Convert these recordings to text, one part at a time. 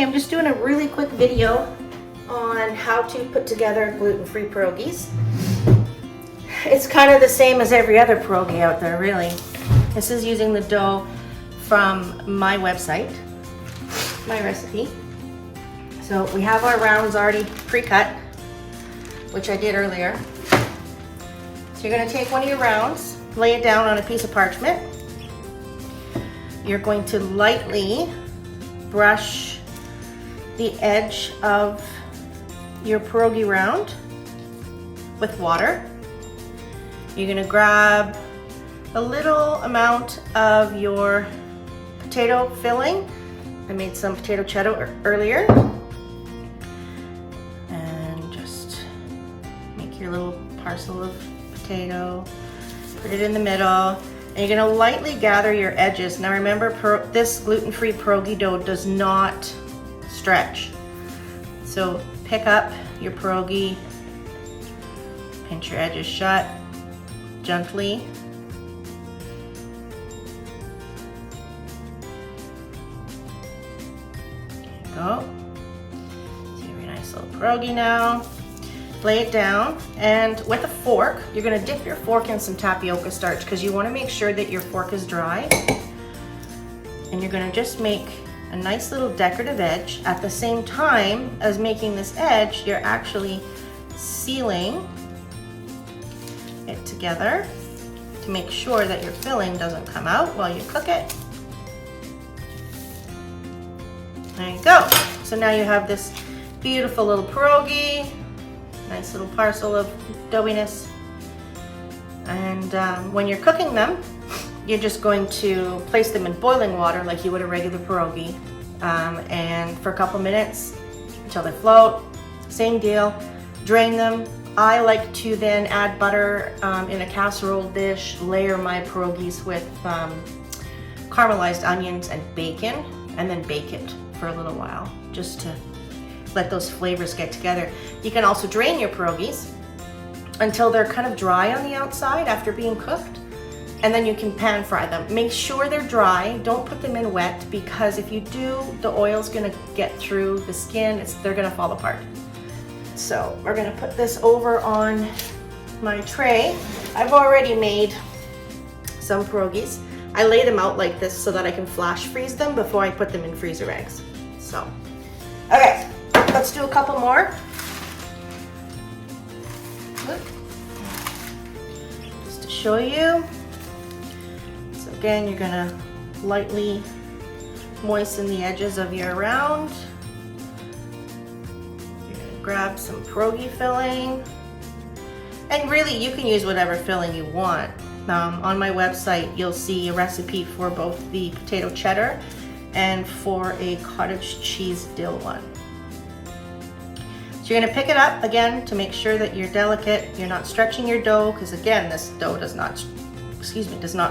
I'm just doing a really quick video on how to put together gluten-free pierogies. It's kind of the same as every other pierogi out there, really. This is using the dough from my website, my recipe. So we have our rounds already pre-cut, which I did earlier. So you're going to take one of your rounds, lay it down on a piece of parchment. You're going to lightly brush the edge of your pierogi round with water. You're going to grab a little amount of your potato filling. I made some potato cheddar earlier. And just make your little parcel of potato, put it in the middle. And you're going to lightly gather your edges. Now remember, this gluten-free pierogi dough does not stretch. So pick up your pierogi, pinch your edges shut gently. There you go. See a very nice little pierogi now. Lay it down, and with a fork, you're going to dip your fork in some tapioca starch because you want to make sure that your fork is dry. And you're going to just make a nice little decorative edge. At the same time as making this edge, you're actually sealing it together to make sure that your filling doesn't come out while you cook it. There you go. So now you have this beautiful little pierogi. Nice little parcel of doughiness. And when you're cooking them, you're just going to place them in boiling water like you would a regular pierogi. And for a couple minutes until they float. Same deal. Drain them. I like to then add butter in a casserole dish, layer my pierogies with caramelized onions and bacon, and then bake it for a little while just to let those flavors get together. You can also drain your pierogies until they're kind of dry on the outside after being cooked, and then you can pan fry them. Make sure they're dry. Don't put them in wet, because if you do, the oil's gonna get through the skin. They're gonna fall apart. So we're gonna put this over on my tray. I've already made some pierogies. I lay them out like this so that I can flash freeze them before I put them in freezer eggs. So, okay. Let's do a couple more. Just to show you. So again, you're gonna lightly moisten the edges of your round. You're gonna grab some pierogi filling. And really, you can use whatever filling you want. On my website, you'll see a recipe for both the potato cheddar and for a cottage cheese dill one. So you're going to pick it up again to make sure that you're delicate. You're not stretching your dough, because again, this dough does not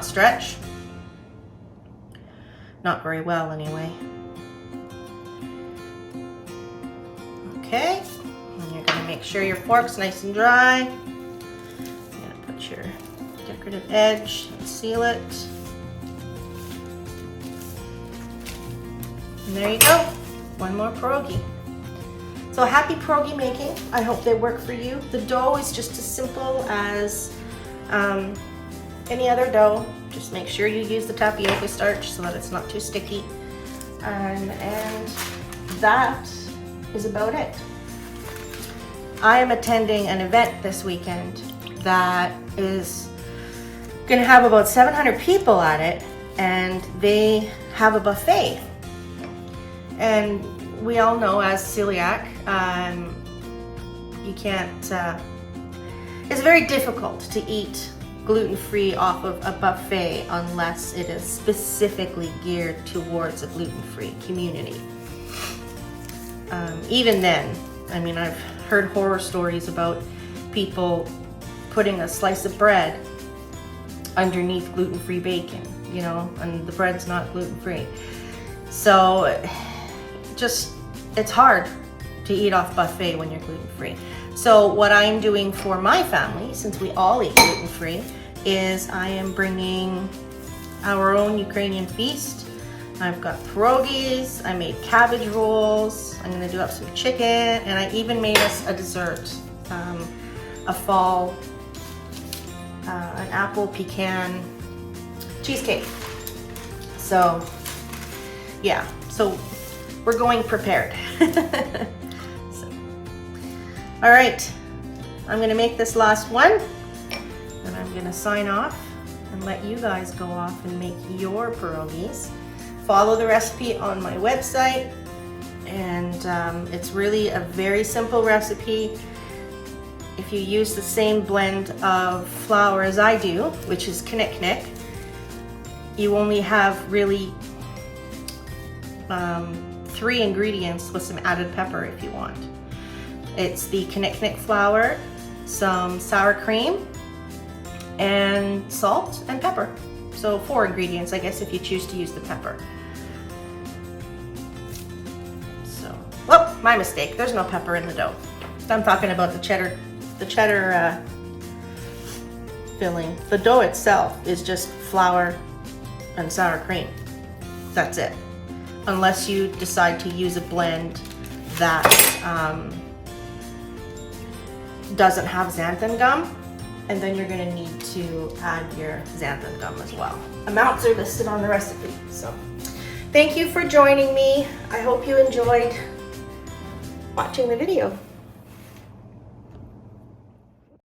stretch. Not very well anyway. Okay, and you're going to make sure your fork's nice and dry. You're going to put your decorative edge and seal it. And there you go, one more pierogi. So happy pierogi making. I hope they work for you. The dough is just as simple as any other dough. Just make sure you use the tapioca starch so that it's not too sticky. And that is about it. I am attending an event this weekend that is going to have about 700 people at it, and they have a buffet. And we all know, as celiac, you can't, it's very difficult to eat gluten-free off of a buffet unless it is specifically geared towards a gluten-free community. Even then, I mean, I've heard horror stories about people putting a slice of bread underneath gluten-free bacon, you know, and the bread's not gluten-free. So it's hard to eat off buffet when you're gluten-free. So what I'm doing for my family, since we all eat gluten-free, is I am bringing our own Ukrainian feast I've got pierogies, I made cabbage rolls, I'm gonna do up some chicken, and I even made us a dessert, a fall, an apple pecan cheesecake. So yeah, so we're going prepared. So, all right, I'm gonna make this last one, and I'm gonna sign off and let you guys go off and make your pierogies. Follow the recipe on my website, and it's really a very simple recipe. If you use the same blend of flour as I do, which is knick-knick, you only have really 3 ingredients with some added pepper if you want. It's the knick-knick flour, some sour cream, and salt and pepper. So 4 ingredients, I guess, if you choose to use the pepper. So, whoop, my mistake. There's no pepper in the dough. I'm talking about the cheddar filling. The dough itself is just flour and sour cream. That's it. Unless you decide to use a blend that doesn't have xanthan gum, and then you're gonna need to add your xanthan gum as well. Amounts are listed on the recipe. So thank you for joining me. I hope you enjoyed watching the video.